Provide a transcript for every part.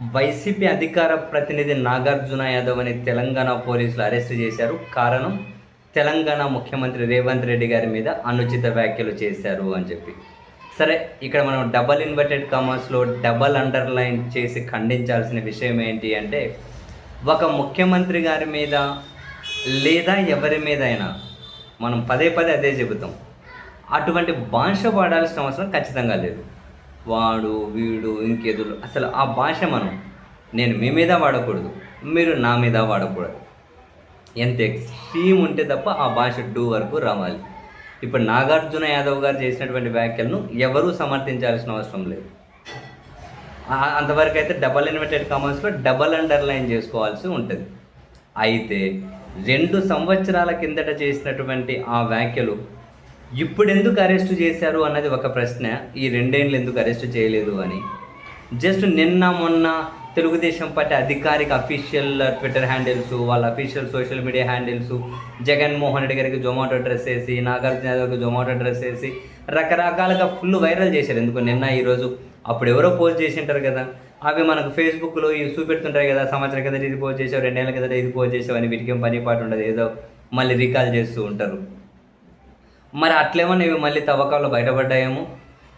YCP అధికార ప్రతినిధి నాగార్జున యాదవ్ అని తెలంగాణ పోలీసులు అరెస్ట్ చేశారు. కారణం తెలంగాణ ముఖ్యమంత్రి రేవంత్ రెడ్డి గారి మీద అనుచిత వ్యాఖ్యలు చేశారు అని చెప్పి. సరే, ఇక్కడ మనం డబల్ ఇన్వర్టెడ్ కామర్స్లో డబల్ అండర్లైన్ చేసి ఖండించాల్సిన విషయం ఏంటి అంటే, ఒక ముఖ్యమంత్రి గారి మీద లేదా ఎవరి మీదైనా మనం పదే పదే అదే చెబుతాం, అటువంటి భాష వాడాల్సిన అవసరం ఖచ్చితంగా లేదు. వాడు వీడు ఇంకెదురు అసలు ఆ భాష నేను మీ మీద వాడకూడదు, మీరు నా మీద వాడకూడదు. ఎంత ఎక్స్ట్రీమ్ ఉంటే తప్ప ఆ భాష డూ వరకు రావాలి. ఇప్పుడు నాగార్జున యాదవ్ గారు చేసినటువంటి వ్యాఖ్యలను ఎవరూ సమర్థించాల్సిన అవసరం లేదు. అంతవరకు అయితే డబల్ ఇన్వర్టెడ్ కామర్స్లో డబల్ అండర్లైన్ చేసుకోవాల్సి ఉంటుంది. అయితే 2 సంవత్సరాల కిందట చేసినటువంటి ఆ వ్యాఖ్యలు ఇప్పుడు ఎందుకు అరెస్టు చేశారు అన్నది ఒక ప్రశ్న. ఈ 2 ఏళ్ళు ఎందుకు అరెస్టు చేయలేదు అని. జస్ట్ నిన్న మొన్న తెలుగుదేశం పార్టీ అధికారిక అఫీషియల్ ట్విట్టర్ హ్యాండిల్స్, వాళ్ళ official social media handles Jaganmohan Reddy గారికి జొమాటో డ్రెస్ వేసి, నాగార్జున యాదవ్కి జొమాటో డ్రెస్ వేసి రకరకాలుగా ఫుల్ వైరల్ చేశారు. ఎందుకు నిన్న ఈరోజు అప్పుడు ఎవరో పోస్ట్ చేసి ఉంటారు కదా, అవి మనకు ఫేస్బుక్లో ఇవి చూపెడుతుంటారు కదా, సంవత్సరం కిందట ఇది పోస్ట్ చేసావు, 2 ఏళ్ళ కిందట ఇది పోస్ట్ చేసావు అని. వీటికి ఏం పని పాటు ఉండదు, ఏదో మళ్ళీ రీకాల్ చేస్తూ ఉంటారు. మరి అట్లేమన్నా ఇవి మళ్ళీ తవ్వకాల్లో బయటపడ్డాయేమో.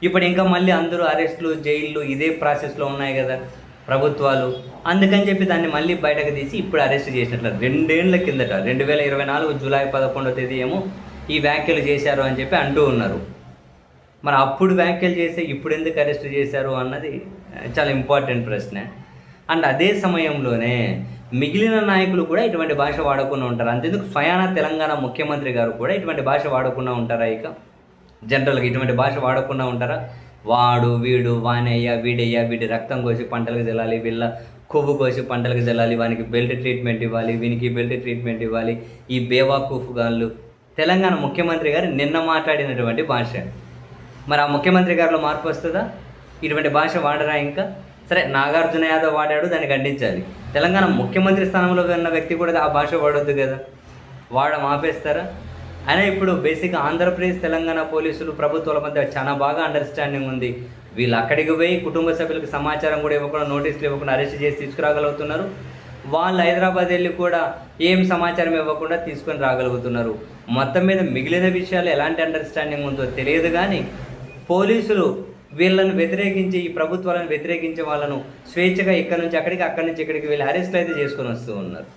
ఇప్పుడు ఇంకా మళ్ళీ అందరూ అరెస్టులు, జైళ్ళు ఇదే ప్రాసెస్లో ఉన్నాయి కదా ప్రభుత్వాలు. అందుకని చెప్పి దాన్ని మళ్ళీ బయటకు తీసి ఇప్పుడు అరెస్ట్ చేసినట్లు 2 ఏళ్ల కిందట 2024 జూలై 11వ తేదీ ఏమో ఈ వ్యాఖ్యలు చేశారు అని చెప్పి అంటూ ఉన్నారు. మరి అప్పుడు వ్యాఖ్యలు చేస్తే ఇప్పుడు ఎందుకు అరెస్ట్ చేశారు అన్నది చాలా ఇంపార్టెంట్ ప్రశ్న. అండ్ అదే సమయంలోనే మిగిలిన నాయకులు కూడా ఇటువంటి భాష వాడకుండా ఉంటారు. అంతేందుకు స్వయాన తెలంగాణ ముఖ్యమంత్రి గారు కూడా ఇటువంటి భాష వాడకుండా ఉంటారా? ఇక జనరల్గా ఇటువంటి భాష వాడకుండా ఉంటారా? వాడు వీడు వానయ్య వీడయ్య, వీడి రక్తం కోసి పంటలకు జల్లాలి, వీళ్ళ కొవ్వు కోసి పంటలకు జల్లాలి, వానికి బెల్ట్ ట్రీట్మెంట్ ఇవ్వాలి, వీనికి బెల్ట్ ట్రీట్మెంట్ ఇవ్వాలి, ఈ బేవాకూఫ్ గాళ్ళు. తెలంగాణ ముఖ్యమంత్రి గారు నిన్న మాట్లాడినటువంటి భాష. మరి ఆ ముఖ్యమంత్రి గారిలో మార్పు వస్తుందా? ఇటువంటి భాష వాడరా ఇంకా? సరే, నాగార్జున యాదవ్ వాడాడు, దాన్ని ఖండించాలి. తెలంగాణ ముఖ్యమంత్రి స్థానంలో ఉన్న వ్యక్తి కూడా ఆ భాష వాడొద్దు కదా, ఆపేస్తారా? అయినా ఇప్పుడు బేసిక్గా ఆంధ్రప్రదేశ్ తెలంగాణ పోలీసులు ప్రభుత్వాల మధ్య చాలా బాగా అండర్స్టాండింగ్ ఉంది. వీళ్ళు అక్కడికి పోయి కుటుంబ సభ్యులకు సమాచారం కూడా ఇవ్వకుండా, నోటీసులు ఇవ్వకుండా అరెస్ట్ చేసి తీసుకురాగలుగుతున్నారు. వాళ్ళు హైదరాబాద్ వెళ్ళి కూడా ఏం సమాచారం ఇవ్వకుండా తీసుకొని రాగలుగుతున్నారు. మొత్తం మీద మిగిలిన విషయాలు ఎలాంటి అండర్స్టాండింగ్ ఉందో తెలియదు, కానీ పోలీసులు వీళ్ళను వ్యతిరేకించి, ఈ ప్రభుత్వాలను వ్యతిరేకించే వాళ్ళను స్వేచ్ఛగా ఇక్కడి నుంచి అక్కడికి, అక్కడి నుంచి ఇక్కడికి వీళ్ళు అరెస్ట్ అయితే చేసుకొని వస్తూ ఉన్నారు.